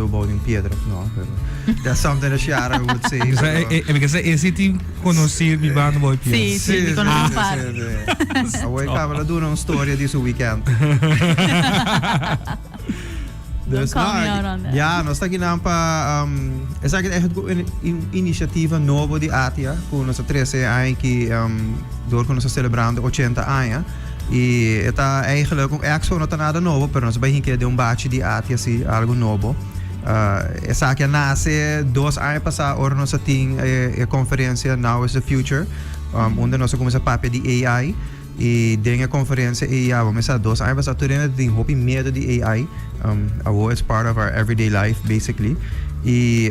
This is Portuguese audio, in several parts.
about in piedra, no? That's something that Shiara would say. Because esse team conhecer mi band boy piedra. Sì, mi conosco fare. Away kabel doen een story deze weekend. Dus ja, nós está aqui na pa essa aqui é uma iniciativa nova de Atia, com nós 13 anos que door nós celebrando 80 anos. E está eigenlijk um expo não tá nada novo, pero nós vai de um batch de Atia assim algo novo. Essa aqui nasce 2 anos passado, ora nós tem a conferência Now is the Future, onde nós começa a papel de AI. E dentro da conferência AI, vamos a 2 anos passado, tudo tem hope medo de AI. It's part of our everyday life, basically. E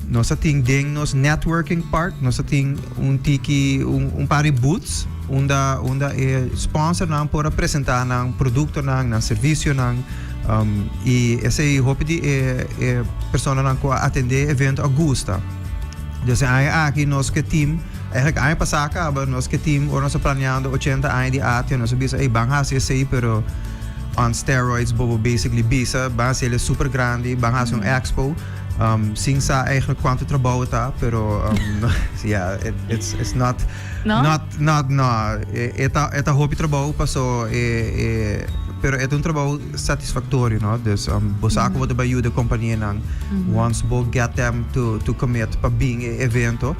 nós temos dentro nos networking part, nós temos tiki par de booths, onde sponsor não para apresentar não produto não serviço não. E esse hope de pessoa não que atender evento Augusta. Então aqui nós que team eigenlijk ano passado acaba nós que team nós planeando 80 anos de Atia, nós bisa bang hacer sei pero on steroids, bobo basically bisa, bang ele super grande, bang hacer expo. Sim sa eigenlijk quanto trabalho tá, pero yeah, it's not eta hobby trabalho passou pero é trabalho satisfatório, no? Dus bosaco wat bij de companhia nang once bo get them to commit para being evento,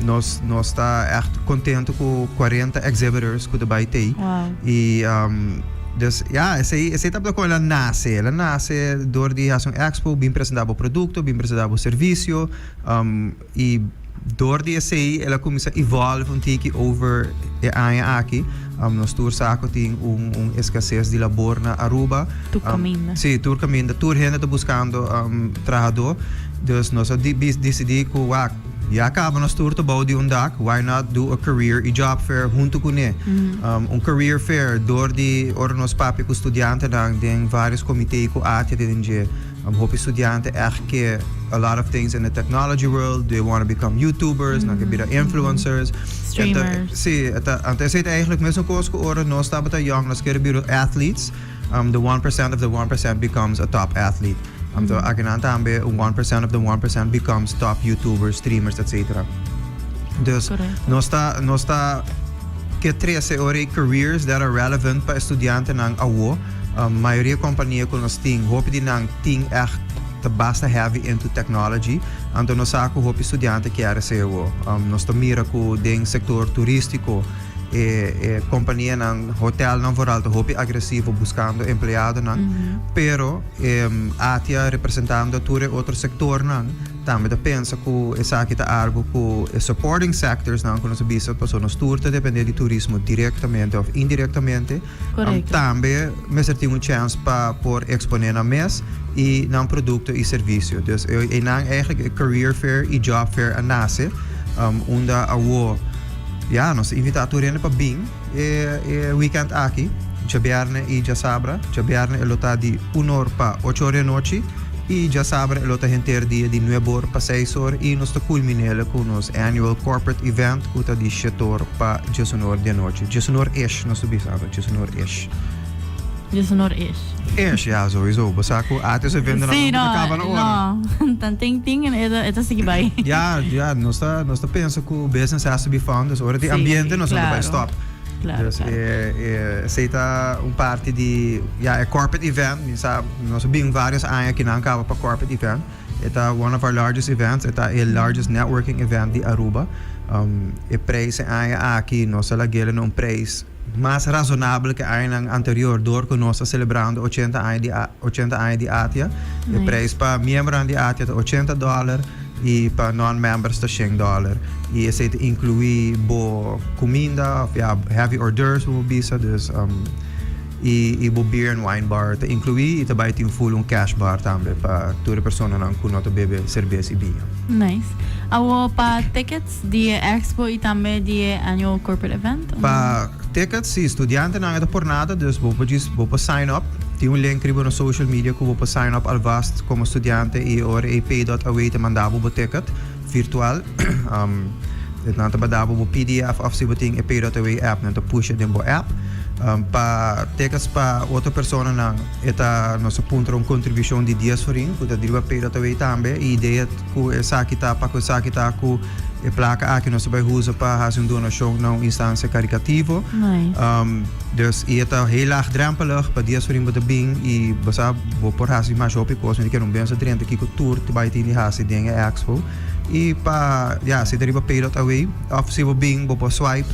nós está echt contente com 40 exhibitors que daarbij tem. E dus ja, esse tipo de coisa ela nasce door die hação expo, bem apresentável produto, bem apresentável serviço, e door die ela começa a evolve tiki over ano aqui. Nós tour saco tem escassez de labor na Aruba. Sim, tour caminho, tour gente está buscando trabalhador. Dus nós decidi que já acaba nós tour te bouwen die dag, why not do a career e job fair junto com ele. Career fair door die nos papi com estudiantes dan tem vários comitês com Atia de hope estudiantes echt que a lot of things in the technology world, they want to become YouTubers, dan gebeuren influencers, streamers. Sim, het is eigenlijk mesmo coisa que nós estamos tão young, nós queremos athletes. The 1% of the 1% becomes a top athlete. Again, tambe 1% of the 1% becomes top YouTubers, streamers, etc. Dus nós está que 13 careers that are relevant para estudiantes ng awo. Maioria companhia que nós tem, hope de nang tem echt te basta heavy into technology. Então nós saco hope estudante que era ser nós mira com den sector turístico companhia ng hotel não vooral hope agressivo buscando empleado nang pero Atia representando outro sector nang também pensa que essa aqui tá algo que supporting sectors nang quando se bisa pessoas turta depende de turismo diretamente ou indiretamente. Também me tem chance para por exponer na mês e nang produto e serviço. Dus nang eigenlijk career fair e job fair a nasce onde ja, nós invitamos para bem weekend aqui, jabiarne e já sabra, jabiarne é lota de 1 hora para 8 horas da noite e já sabra é lota gente dia de 9 horas para 6 horas e nós culminamos com nosso annual corporate event que está de 7 horas para 19 horas da noite, 19 horas nós subimos, 19 horas. 19 Ish, ja, sowieso. Basta ko ate sa venda na acaba na hora. No, tanting en ito sige bay. Ja, nós tá pensa que o business has to be found, dus already ambiente nós não vai stop. Claro. Dus aceita parte de corporate event, nós bem vários anos que não acaba para corporate event. It's one of our largest events. It's the largest networking event de Aruba. O preço aqui nós lagelen preço mais razonável que ano anterior, door que nós celebrando 80 anos de Atia. O preço para membros de Atia é $80 e para non-members é $100. E esse inclui comida, heavy hors d'oeuvres, dus e beer and wine bar te inclui e também tem full cash bar também para toda pessoa que não bebe cerveja e vinho. Nice. Awo pa tickets de expo e também de annual corporate event? Pa tickets, se estudante não é por nada, dus vou sign up. Tem link no social media que vou sign up alvast como estudante e ora pay.away te mandava o ticket virtual. Het na te badabo PDF of se boting pay.away app na te push din bo app. Pa tickets pa outra persona nang eta nosso punto um contribuição de dias forin, que deriva pela também também e ideia que essa kita pa que essa kita ku e placa aqui nosso vai usa para fazer donação na instância caritativa. Nice. Dus eta heel laagdrempelig pa dias forin bota bing e basa bo por hazer mais op cos, mas que não bem essa trenta que tour te vai ter hazer dinge expo. E pa ja, se deriva pela também, of se bo bing bo swipe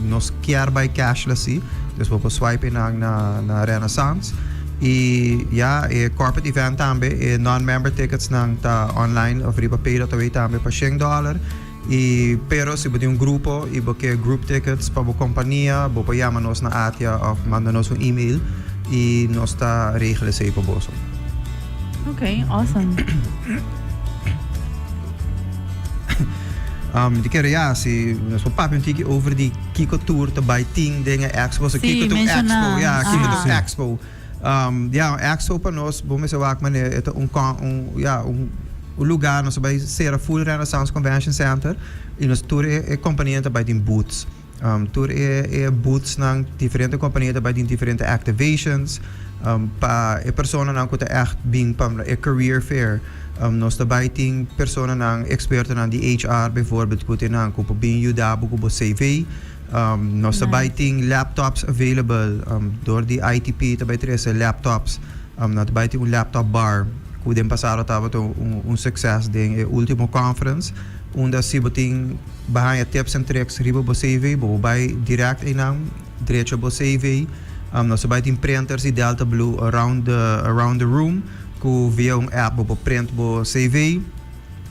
nos quer by cashless. Dus we swipen na Renaissance. E ja, corporate event também, non-member tickets nang ta online of riba pay dat também pa $100. E pero se você grupo e você group tickets para a companhia, você chama nos na Atia of manda nos e-mail e nós tá regelen isso para você. Okay, awesome. Die keer ja, ze papen een tikje over die Kiko Tour te bij 10 dingen expo. So Kiko Tour Expo, ja, Kiko Tour Expo. Ja, Expo para nós, bom se waak man é um lugar nós vai ser a Full Renaissance Convention Center e nós tour é companhia bij die booths. Tour é booths nang diferente companhia bij die diferente activations. Pa é persona nang kuta echt bing pam é career fair. Nós também tem pessoas nang expertos na de HR bijvoorbeeld kuti nang kupo binju dabo kupo CV. Nós também tem laptops available door die ITP também tem laptops. Nós também tem laptop bar. Kudem passado tava sucesso de último conference onde se botin bahaya tips and tricks riba bo CV bo by direct inang direito bo CV. Nós também tem printers e Delta Blue around the room. Via app bo print bo CV.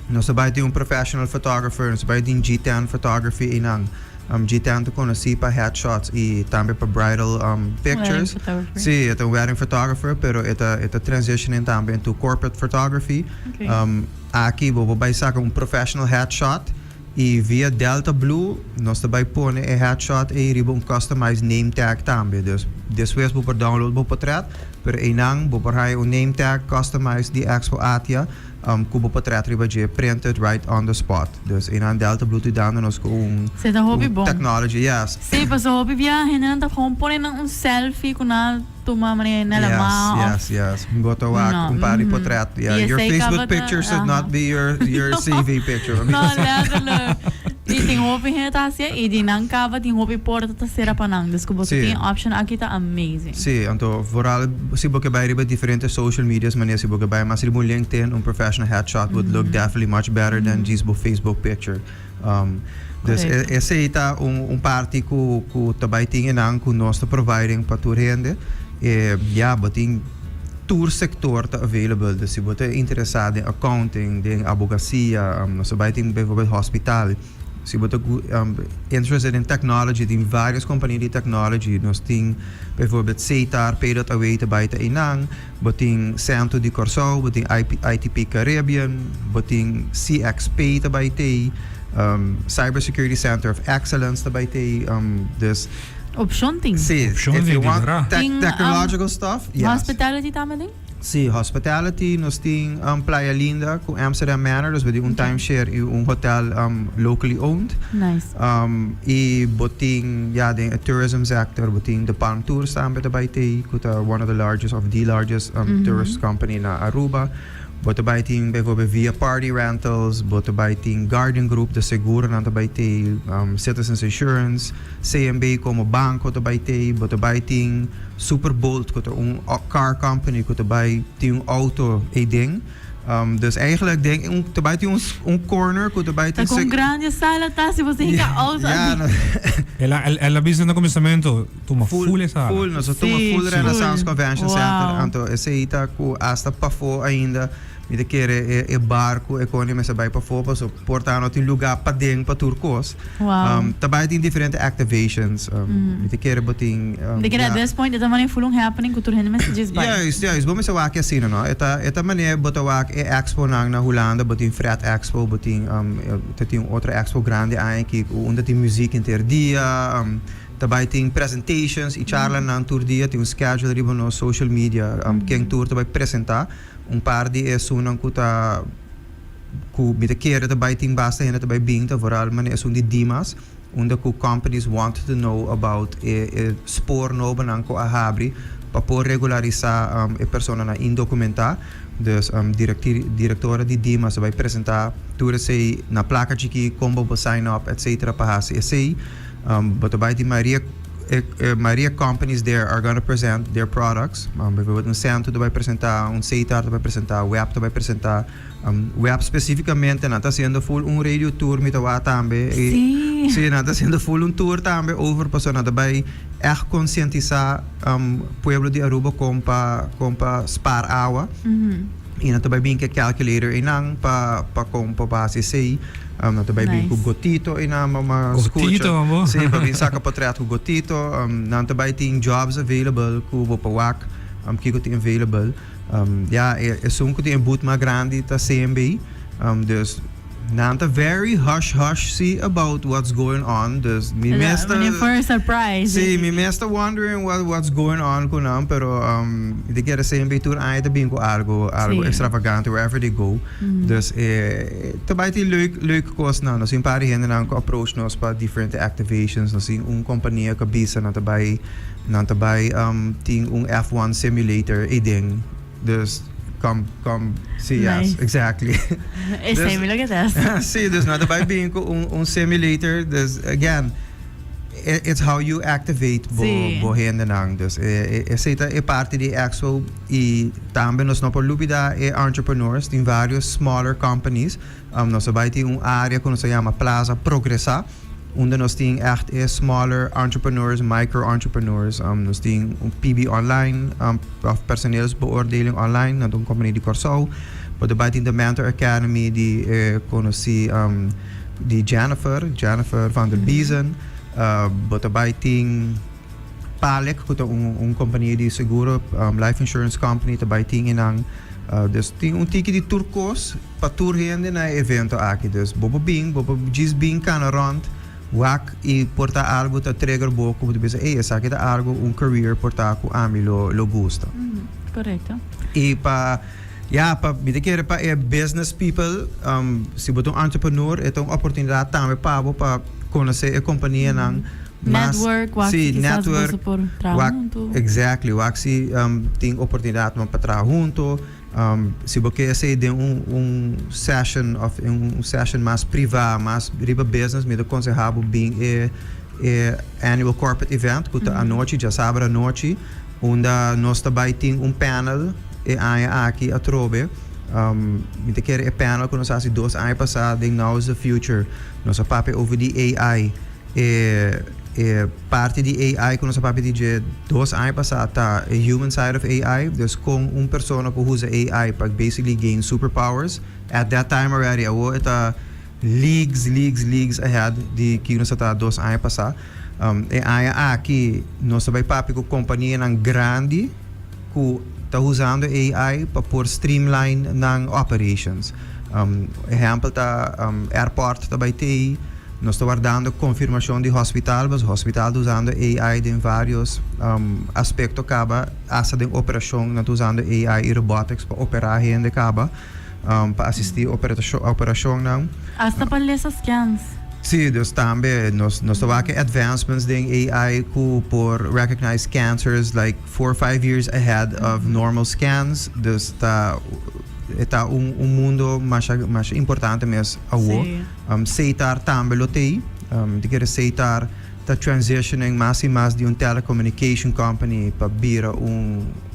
Nós também tem professional photographer, nós também tem G10 photography inang G10 te conheci para headshots e também para bridal pictures. Sim, é wedding photographer, pero é transitioning também to corporate photography. Okay. Aqui bo vai sacar professional headshot e via Delta Blue nós também põe a headshot e riba customized name tag também. Dus después bo por download bo portret, pero inang bo por hai name tag customized di Expo Atia. Kubo portret riba je printed right on the spot. Dus inang Delta Blue te dando nos com technology, yes. Sim, mas o hobby viaje nanda compone ng selfie kuna tuma mani na lama. Yes. Boto wa kumpari portret. Yeah, your Facebook picture should not be your CV picture. No, letterlijk. Die ting hobby heta sia e di nang kava ting hobby porta ta sera panang. Dus kubo ting option aqui tá amazing. Sim, então vooral se boke bij riba differente social medias manier se boke bij mas riba LinkedIn professional headshot would look definitely much better than just Facebook picture. Dus essa aí tá parte que também tem nang que nós tá providing para tu rende. Ja, boting tour sector tá available. Dus se você interessado em accounting, em advocacia, nós também tem bijvoorbeeld hospital. Se você interested in technology, tem várias companhias de technology. Nós tem, bijvoorbeeld, CETAR, Payot Away, também tá inang. Boting Centro de Corso, boting ITP Caribbean, boting CXP, também tem. Cybersecurity Center of Excellence, também tem. Dus option ting. Sim, if you want technological stuff, yes. Hospitality também? Sim, hospitality, nós tem Playa Linda com Amsterdam Manor, dus we doen timeshare e hotel locally owned. Nice. E boting, ja, de tourism sector, boting de Palm Tours também daarbij te, one of the largest tourist company na Aruba. Botabay ting bijvoorbeeld via party rentals, botabay ting Garden Group, de seguro na tabay te, Citizens Insurance, CMB como banco tabay te, botabay ting Superbolt, car company, botabay ting auto e ding. Dus eigenlijk denk tabay ting corner, botabay ting com grande sala tá se você fica auto. Ela business na começamento, toma full essa. Full, nós toma full Renaissance Convention Center, então essa aí tá com hasta pafo ainda. Mite kere barco economia sa bay pa fopa so portano tin lugar pa ding pa turcos. Tabay tin different activations. Mite kere boting at this point ita man fulong happening kutur hen messages by. Yes, bome sa wak asino no. Eta man botawak expo nang na Holanda boting Fred Expo boting tin outra expo grande ai ki onde tin music interdia tabay ting presentations i charla nang tour dia ting schedule ribo no social media king tour tabay presenta par di sunang kuta ku mite kere tabay ting basta hen tabay bing ta vooral man di Dimas onde ku companies want to know about spoor no banang ko ahabri para por regularizar a persona na indocumentar. Dus directora di Dima se vai apresentar tudo sei na placa de que como vou sign up etc para hasi sei but by the Maria companies there are going to present their products. Bijvoorbeeld een Santo vai apresentar, um Seitar vai apresentar, Web vai apresentar, Web especificamente não está sendo full radio tour met de também. Sim, não está sendo full tour também over pessoas dat vai echt conscientizar pueblo de Aruba com pa spar água. E não também bem que calculator inang pa com pa base sei. Não também bem com gotito inang Gotito, amor. Sim, para bem saca portrait com gotito. Não também tem jobs available com o pawak. Que tem available. Ja, é som que tem boot mais grande tá CMB. Dus Nanta very hush see about what's going on. Dus mi mesta for surprise. Sí, mi mesta wondering what's going on kunam, pero de kera CMB tour ay tabing ko algo extravagante wherever they go. Dus tabay ti leuk kos na no sin pari hen na ko approach nos pa different activations no sin companhia ka bisa na tabay ting F1 simulator eding. Dus come see nice. Yes, exactly. Similar que das. See, there's not about being simulator. There's again, it's how you activate bo hendenang. Dus essa é parte de actual e também nós não por lupida entrepreneurs tem vários smaller companies. Nós vai ter área que se chama Plaza Progressa. Onde nós temos echt smaller entrepreneurs, micro-entrepreneurs. Nós temos PB online, personeelsbeoordeling online, na een compagnie die Corsau. Maar daarbij in de Mentor Academy die conheci die Jennifer van der Biezen. Maar daarbij in Palek, een compagnie die seguro, life insurance company, daarbij in dus een tiki die Turcos, patour heen na evento aqui. Dus bobo gis bing kan rond. Wak e porta algo ta trigger boco de bisa essa que da algo career porta ku ami lo gusta. Correcto. E pa me quer pa business people se botou entrepreneur é uma oportunidade também para conhecer a companhia nang network exactly wak se tem oportunidade para trabalhar junto. Se você sei de session mais privado, mais riba business, me aconselhava bem annual corporate event, que à noite, já sábado à noite, onde nós também tem panel aqui a trobe. Me quer panel que nós fazemos 2 anos passados, Now is the Future, nós papo over the AI. Parte de AI que nós sabemos de 2 anos passados tá a human side of AI, dus com persona que usa AI para basically gain superpowers. At that time already, está leagues ahead de que nós tá 2 anos passados. AI aqui nós sabemos papi com companhia nang grande que está usando AI para por streamline nang operations. Exemplo tá airport também tem. Nós estamos guardando confirmação de hospital, mas o hospital usando AI em vários aspectos acaba, essa de operação nós usando AI e robotics para operar gente acaba, para assistir operação não. Hasta para essas scans. Sim, dus também nós estamos aqui advancements em AI que por recognize cancers like 4 or 5 years ahead of normal scans, dus está mundo mais importante mesmo a Seitar também lo tem de que Seitar está transitioning mais e mais de telecommunication company para virar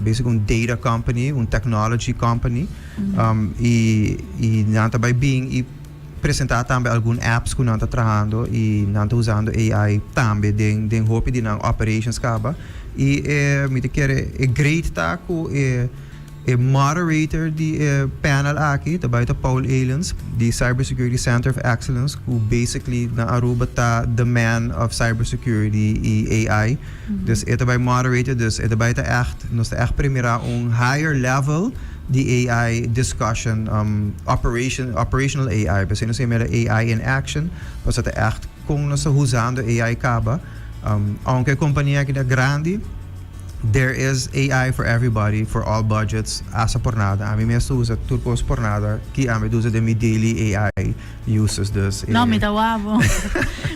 basically data company, technology company e não também bem e apresentar também alguns apps que não está trabalhando e não está usando AI também de hope de não operations acaba e me quer great tá que moderator di panel aqui, também Paul Aliens, the Cybersecurity Center of Excellence, who basically na Aruba ta the man of cybersecurity e AI. Dus também moderator, dus também nós echt primera higher level di AI discussion, operational AI, kasi nós temos AI in action, mas echt kung nós usando AI kaba, aunque companhia aqui da grande. There is AI for everybody, for all budgets, asa por nada. A mim mesmo usa Turcos por nada, que a mim usa de mi daily AI. uses dus. No, me tawabo.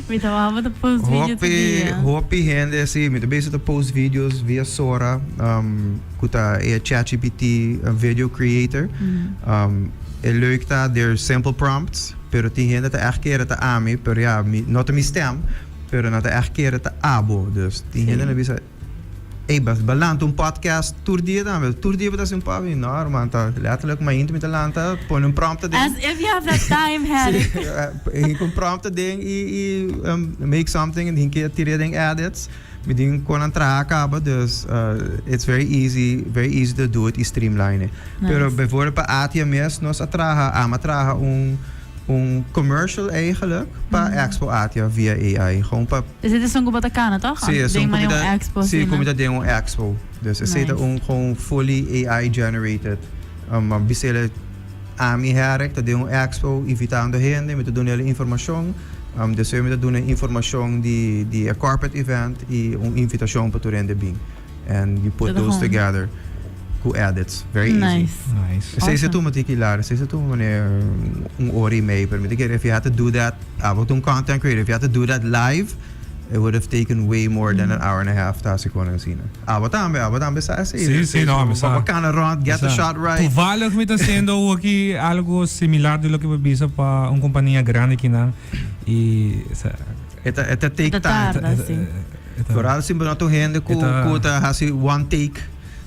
Me tawabo to post video today. Hopi gente assim, me bezig te post videos via Sora, kuta ChatGPT video creator. Leuk dat er simple prompts, pero die gente te echt keren te ami, pero ja, not te mi stem, pero na te echt keren te abo, dus die gente na bisa balant een podcast tour die dan tour die dat is een paar nou man dat letterlijk maar in met de lanta pon een prompt ding As if you have that time, Harry. ik een prompt ding make something en die keer ding edits met ding kon aan traken dus it's very easy to do it is streamline pero bijvoorbeeld bij Atia mes nos atraha een commercial eigenlijk pa expo Atia via AI gewoon pa Dus dit is zo'n goed kan toch? Sim, Ding maar yung expo. Sim, como dat ding expo. Dus het is gewoon fully AI generated. Bisele ami herk dat ding expo invitando gente met doen hele information. Dus we met doen een information die a corporate event e invitation para turende bing. And you put those together. Who edits very easy. Nice. Sei se tu matikilar, sei se tu mane ori mee per if you had to do that, about un content creator, if you had to do that live, it would have taken way more than an hour and a half ta si kono sina. Abatambe sa si. Sí, no, me sa. Bacana run, get the shot right. Toevallig me haciendo aquí algo similar de lo que visa para una compañía grande que na y It take time. Vooral simple na to hende kuta hasi one take.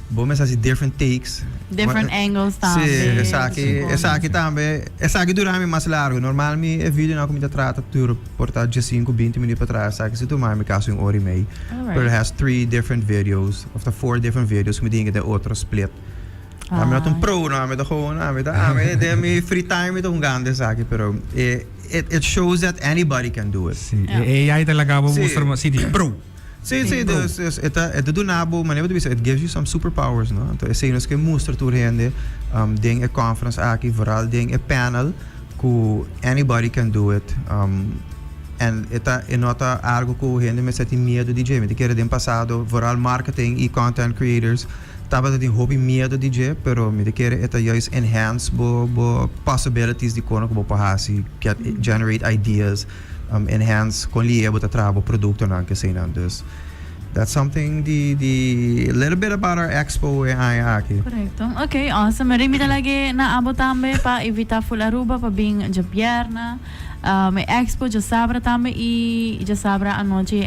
Bome sa si different takes. Different angles tambe. Sì, esaki tambe. Esaki durami mas largo. Normal mi e video na comita trata tur porta 5-20 minuti para trás. Esaki se tu mai me caso ori mei. But it has 3 different videos. Of the 4 different videos me dinge de outro split. Na me un pro na me da gewoon na me da me de me free time met un grande esaki pero it shows that anybody can do it. Sí. AI talaga mo mostrar si di pro. Sim, dus het doet nabo, maar it gives you some superpowers, no? Então, é nos que mostra tu rende, ding a conference aqui, vooral ding a panel, que anybody can do it. En é nota algo que rende me sente medo DJ, me querer dem passado, vooral marketing e content creators, tava dat hobby medo DJ, pero me querer juist enhance bo possibilities di kono ko pahasi, generate ideas. Enhance con liebo ta trabo producto na anche sei dus that's something the little bit about our expo e aki. Correcto. Okay, awesome. Marami talaga na abot tambe pa evita full Aruba pa bing Japierna. May expo jo sabra tambe i jo sabra anoche